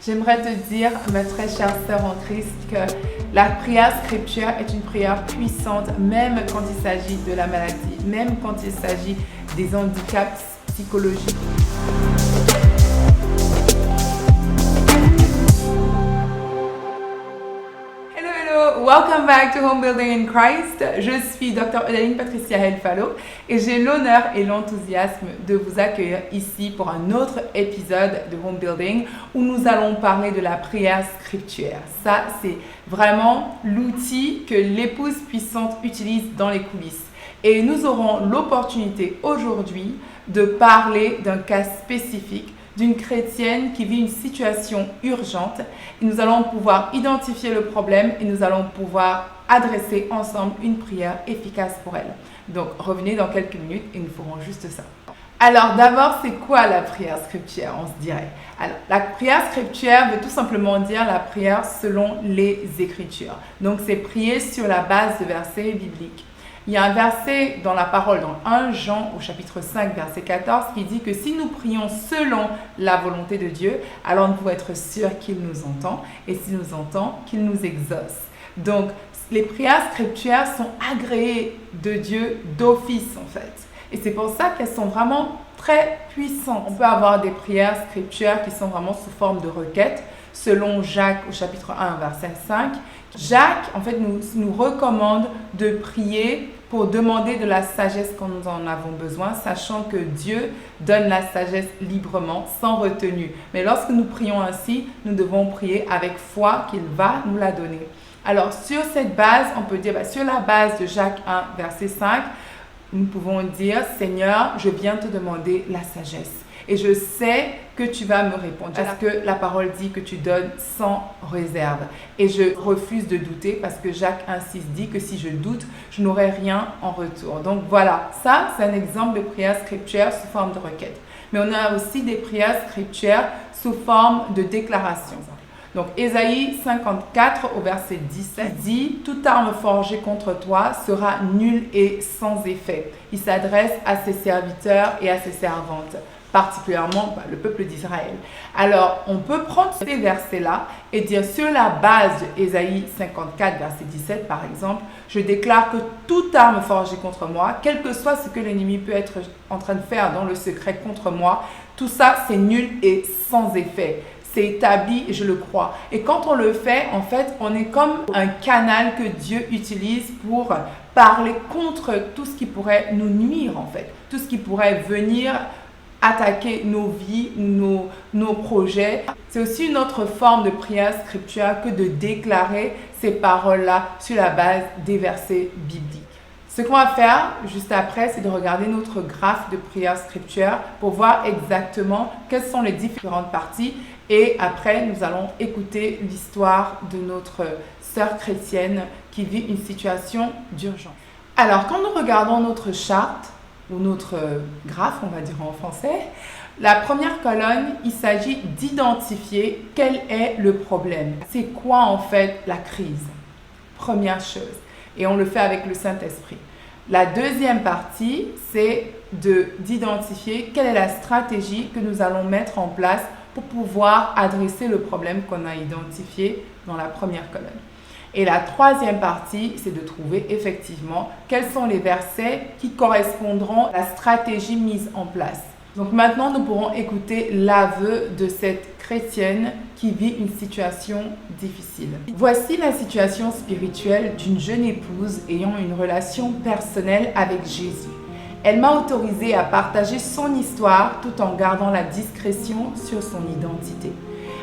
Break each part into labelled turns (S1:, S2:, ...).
S1: J'aimerais te dire, ma très chère sœur en Christ, que la prière scripture est une prière puissante, même quand il s'agit de la maladie, même quand il s'agit des handicaps psychologiques. Welcome back to Home Building in Christ. Je suis Dr. Edaline Patricia Helfalo et j'ai l'honneur et l'enthousiasme de vous accueillir ici pour un autre épisode de Home Building où nous allons parler de la prière scripture. Ça, c'est vraiment l'outil que l'épouse puissante utilise dans les coulisses. Et nous aurons l'opportunité aujourd'hui de parler d'un cas spécifique d'une chrétienne qui vit une situation urgente. Et nous allons pouvoir identifier le problème et nous allons pouvoir adresser ensemble une prière efficace pour elle. Donc, revenez dans quelques minutes et nous ferons juste ça. Alors, d'abord, c'est quoi la prière scripture, on se dirait? Alors, la prière scripture veut tout simplement dire la prière selon les Écritures. Donc, c'est prier sur la base de versets bibliques. Il y a un verset dans la parole, dans 1 Jean au chapitre 5, verset 14, qui dit que si nous prions selon la volonté de Dieu, alors nous pouvons être sûrs qu'il nous entend, et s'il nous entend, qu'il nous exauce. Donc, les prières scriptures sont agréées de Dieu d'office, en fait. Et c'est pour ça qu'elles sont vraiment très puissantes. On peut avoir des prières scriptures qui sont vraiment sous forme de requêtes, selon Jacques au chapitre 1, verset 5. Jacques, en fait, nous recommande de prier pour demander de la sagesse quand nous en avons besoin, sachant que Dieu donne la sagesse librement, sans retenue. Mais lorsque nous prions ainsi, nous devons prier avec foi qu'il va nous la donner. Alors, sur cette base, on peut dire, sur la base de Jacques 1, verset 5, nous pouvons dire, Seigneur, je viens te demander la sagesse. Et je sais que tu vas me répondre parce que la parole dit que tu donnes sans réserve. Et je refuse de douter parce que Jacques 1,6 dit que si je doute, je n'aurai rien en retour. Donc voilà, ça c'est un exemple de prière scripture sous forme de requête. Mais on a aussi des prières scripture sous forme de déclaration. Donc Ésaïe 54 au verset 17 dit « Toute arme forgée contre toi sera nulle et sans effet. » Il s'adresse à ses serviteurs et à ses servantes, particulièrement le peuple d'Israël. Alors, on peut prendre ces versets-là et dire sur la base d'Ésaïe 54, verset 17, par exemple, je déclare que toute arme forgée contre moi, quel que soit ce que l'ennemi peut être en train de faire dans le secret contre moi, tout ça, c'est nul et sans effet. C'est établi et je le crois. Et quand on le fait, en fait, on est comme un canal que Dieu utilise pour parler contre tout ce qui pourrait nous nuire, en fait. Tout ce qui pourrait venir attaquer nos vies, nos projets. C'est aussi une autre forme de prière scripture que de déclarer ces paroles-là sur la base des versets bibliques. Ce qu'on va faire juste après, c'est de regarder notre graphe de prière scripture pour voir exactement quelles sont les différentes parties. Et après, nous allons écouter l'histoire de notre sœur chrétienne qui vit une situation d'urgence. Alors, quand nous regardons notre charte, ou notre graphe, on va dire en français, la première colonne, il s'agit d'identifier quel est le problème. C'est quoi en fait la crise? Première chose. Et on le fait avec le Saint-Esprit. La deuxième partie, c'est d'identifier quelle est la stratégie que nous allons mettre en place pour pouvoir adresser le problème qu'on a identifié dans la première colonne. Et la troisième partie, c'est de trouver effectivement quels sont les versets qui correspondront à la stratégie mise en place. Donc maintenant, nous pourrons écouter l'aveu de cette chrétienne qui vit une situation difficile. Voici la situation spirituelle d'une jeune épouse ayant une relation personnelle avec Jésus. Elle m'a autorisée à partager son histoire tout en gardant la discrétion sur son identité.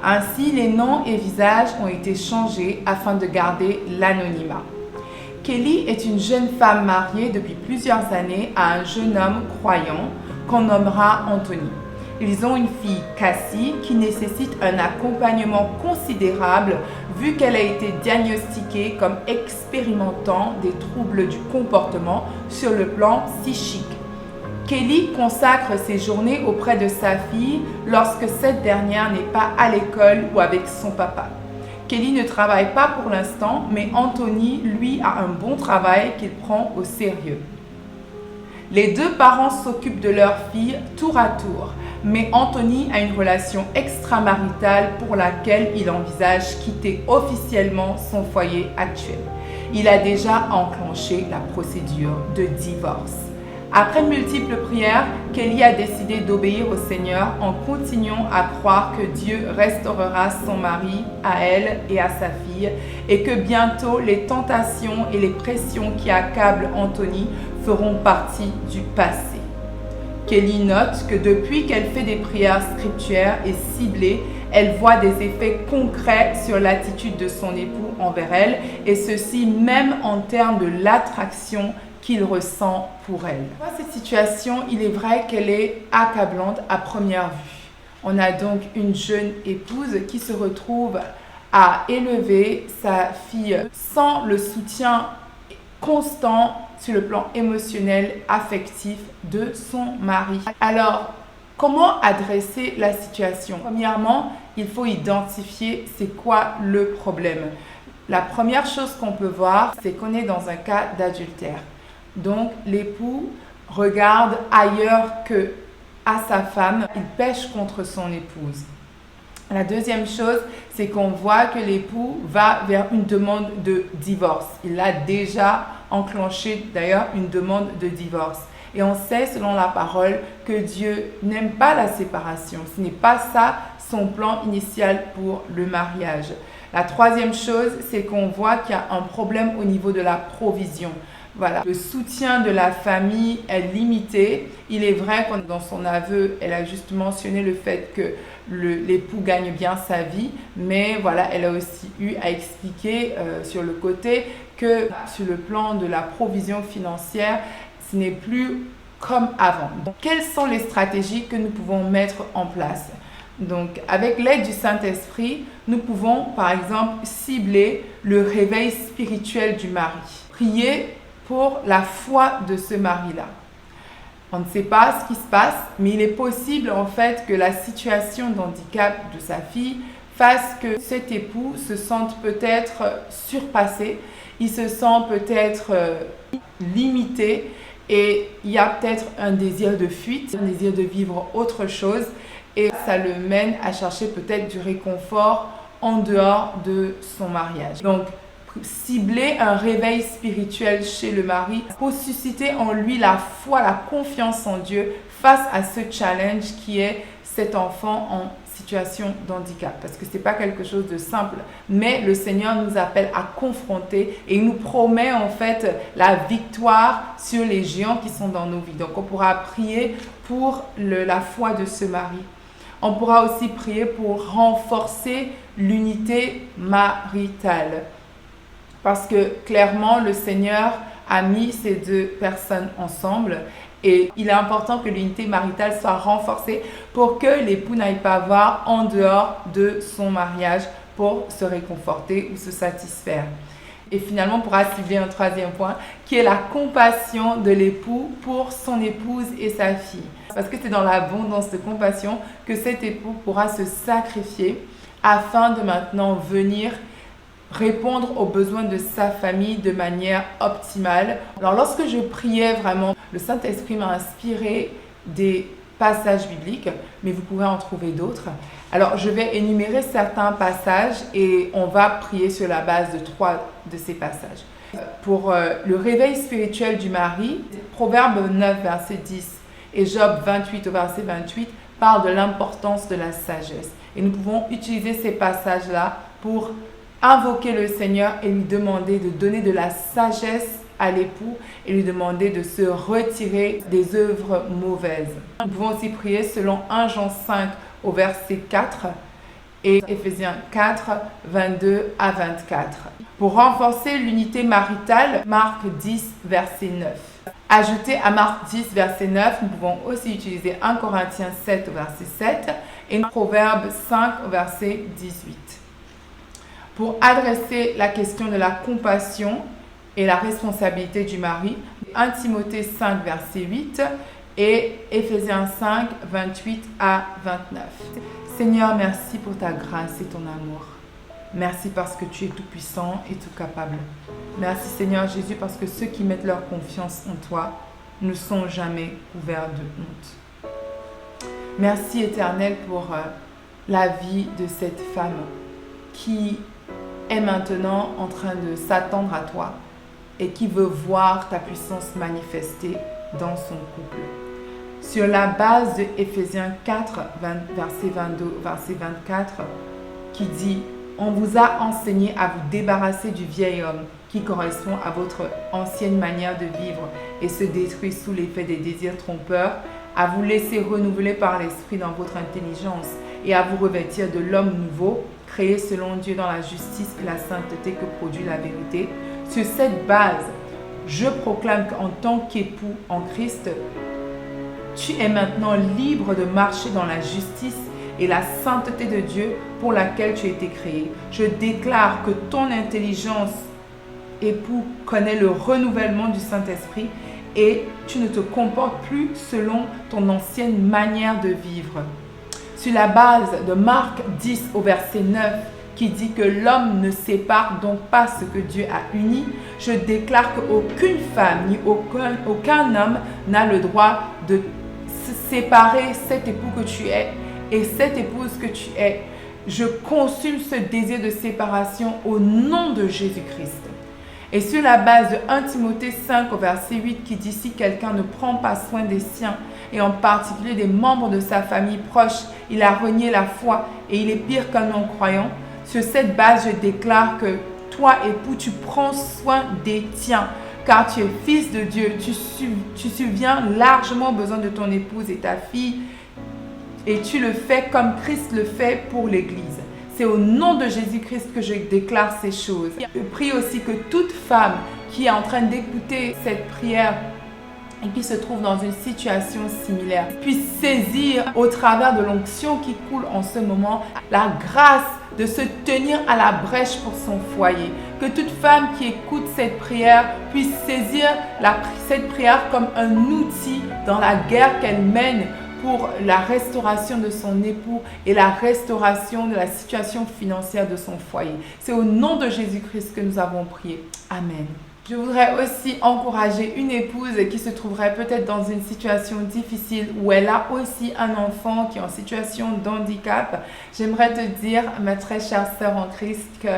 S1: Ainsi, les noms et visages ont été changés afin de garder l'anonymat. Kelly est une jeune femme mariée depuis plusieurs années à un jeune homme croyant qu'on nommera Anthony. Ils ont une fille, Cassie, qui nécessite un accompagnement considérable vu qu'elle a été diagnostiquée comme expérimentant des troubles du comportement sur le plan psychique. Kelly consacre ses journées auprès de sa fille lorsque cette dernière n'est pas à l'école ou avec son papa. Kelly ne travaille pas pour l'instant, mais Anthony, lui, a un bon travail qu'il prend au sérieux. Les deux parents s'occupent de leur fille tour à tour, mais Anthony a une relation extramaritale pour laquelle il envisage quitter officiellement son foyer actuel. Il a déjà enclenché la procédure de divorce. Après multiples prières, Kelly a décidé d'obéir au Seigneur en continuant à croire que Dieu restaurera son mari à elle et à sa fille et que bientôt les tentations et les pressions qui accablent Anthony feront partie du passé. Kelly note que depuis qu'elle fait des prières scripturaires et ciblées, elle voit des effets concrets sur l'attitude de son époux envers elle, et ceci même en termes de l'attraction qu'il ressent pour elle. Dans cette situation, il est vrai qu'elle est accablante à première vue. On a donc une jeune épouse qui se retrouve à élever sa fille sans le soutien constant sur le plan émotionnel, affectif de son mari. Alors, comment adresser la situation? Premièrement, il faut identifier c'est quoi le problème. La première chose qu'on peut voir, c'est qu'on est dans un cas d'adultère. Donc, l'époux regarde ailleurs que à sa femme, il pêche contre son épouse. La deuxième chose, c'est qu'on voit que l'époux va vers une demande de divorce. Il a déjà enclenché d'ailleurs une demande de divorce. Et on sait, selon la parole, que Dieu n'aime pas la séparation. Ce n'est pas ça son plan initial pour le mariage. La troisième chose, c'est qu'on voit qu'il y a un problème au niveau de la provision. Voilà. Le soutien de la famille est limité. Il est vrai que dans son aveu, elle a juste mentionné le fait que l'époux gagne bien sa vie, mais voilà, elle a aussi eu à expliquer sur le côté que sur le plan de la provision financière, ce n'est plus comme avant. Donc, quelles sont les stratégies que nous pouvons mettre en place? Donc, avec l'aide du Saint-Esprit, nous pouvons, par exemple, cibler le réveil spirituel du mari. Prier pour la foi de ce mari-là. On ne sait pas ce qui se passe, mais il est possible en fait que la situation d'handicap de sa fille fasse que cet époux se sente peut-être surpassé, il se sent peut-être limité et il y a peut-être un désir de fuite, un désir de vivre autre chose et ça le mène à chercher peut-être du réconfort en dehors de son mariage. Donc, cibler un réveil spirituel chez le mari pour susciter en lui la foi, la confiance en Dieu face à ce challenge qui est cet enfant en situation d'handicap. Parce que ce n'est pas quelque chose de simple, mais le Seigneur nous appelle à confronter et il nous promet en fait la victoire sur les géants qui sont dans nos vies. Donc on pourra prier pour la foi de ce mari. On pourra aussi prier pour renforcer l'unité maritale. Parce que clairement, le Seigneur a mis ces deux personnes ensemble et il est important que l'unité maritale soit renforcée pour que l'époux n'aille pas voir en dehors de son mariage pour se réconforter ou se satisfaire. Et finalement, on pourra cibler un troisième point qui est la compassion de l'époux pour son épouse et sa fille. Parce que c'est dans l'abondance de compassion que cet époux pourra se sacrifier afin de maintenant venir répondre aux besoins de sa famille de manière optimale. Alors lorsque je priais vraiment, le Saint-Esprit m'a inspiré des passages bibliques, mais vous pouvez en trouver d'autres. Alors je vais énumérer certains passages et on va prier sur la base de 3 de ces passages. Pour le réveil spirituel du mari, Proverbe 9, verset 10 et Job 28 au verset 28 parlent de l'importance de la sagesse. Et nous pouvons utiliser ces passages-là pour invoquer le Seigneur et lui demander de donner de la sagesse à l'époux et lui demander de se retirer des œuvres mauvaises. Nous pouvons aussi prier selon 1 Jean 5 au verset 4 et Éphésiens 4, 22 à 24. Pour renforcer l'unité maritale, Marc 10, verset 9. Ajouté à Marc 10, verset 9, nous pouvons aussi utiliser 1 Corinthiens 7 au verset 7 et Proverbe 5 au verset 18. Pour adresser la question de la compassion et la responsabilité du mari, 1 Timothée 5, verset 8 et Éphésiens 5, 28 à 29. Seigneur, merci pour ta grâce et ton amour. Merci parce que tu es tout puissant et tout capable. Merci Seigneur Jésus parce que ceux qui mettent leur confiance en toi ne sont jamais couverts de honte. Merci Éternel pour la vie de cette femme qui est maintenant en train de s'attendre à toi et qui veut voir ta puissance manifestée dans son couple. Sur la base de Éphésiens 4, verset 22, verset 24, qui dit « On vous a enseigné à vous débarrasser du vieil homme qui correspond à votre ancienne manière de vivre et se détruit sous l'effet des désirs trompeurs, à vous laisser renouveler par l'esprit dans votre intelligence et à vous revêtir de l'homme nouveau, créé selon Dieu dans la justice et la sainteté que produit la vérité. » Sur cette base, je proclame qu'en tant qu'époux en Christ, tu es maintenant libre de marcher dans la justice et la sainteté de Dieu pour laquelle tu as été créé. Je déclare que ton intelligence, époux, connaît le renouvellement du Saint-Esprit et tu ne te comportes plus selon ton ancienne manière de vivre. Sur la base de Marc 10 au verset 9, qui dit que l'homme ne sépare donc pas ce que Dieu a uni, je déclare qu'aucune femme ni aucun homme n'a le droit de séparer cet époux que tu es et cette épouse que tu es. Je consume ce désir de séparation au nom de Jésus-Christ. Et sur la base de 1 Timothée 5 au verset 8 qui dit « Si quelqu'un ne prend pas soin des siens, et en particulier des membres de sa famille proche, il a renié la foi et il est pire qu'un non-croyant. » Sur cette base, je déclare que toi, époux, tu prends soin des tiens, car tu es fils de Dieu. Tu subviens largement aux besoins de ton épouse et ta fille, et tu le fais comme Christ le fait pour l'Église. C'est au nom de Jésus-Christ que je déclare ces choses. Je prie aussi que toute femme qui est en train d'écouter cette prière et qui se trouve dans une situation similaire puisse saisir au travers de l'onction qui coule en ce moment la grâce de se tenir à la brèche pour son foyer. Que toute femme qui écoute cette prière puisse saisir cette prière comme un outil dans la guerre qu'elle mène pour la restauration de son époux et la restauration de la situation financière de son foyer. C'est au nom de Jésus-Christ que nous avons prié. Amen. Je voudrais aussi encourager une épouse qui se trouverait peut-être dans une situation difficile où elle a aussi un enfant qui est en situation d'handicap. J'aimerais te dire, ma très chère sœur en Christ, que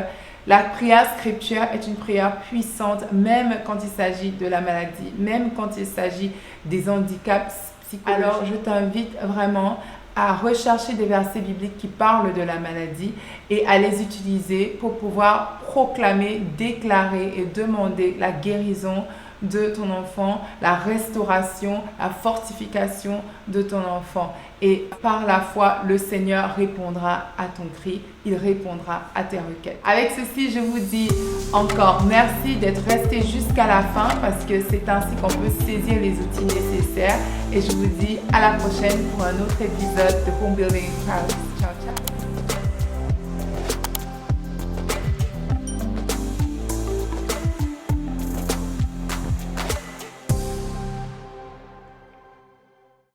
S1: la prière scripture est une prière puissante, même quand il s'agit de la maladie, même quand il s'agit des handicaps psychologiques. Alors, je t'invite vraiment à rechercher des versets bibliques qui parlent de la maladie et à les utiliser pour pouvoir proclamer, déclarer et demander la guérison de ton enfant, la restauration, la fortification de ton enfant. Et par la foi, le Seigneur répondra à ton cri, il répondra à tes requêtes. Avec ceci, je vous dis encore merci d'être resté jusqu'à la fin parce que c'est ainsi qu'on peut saisir les outils nécessaires. Et je vous dis à la prochaine pour un autre épisode de Home Building Christ. Ciao, ciao.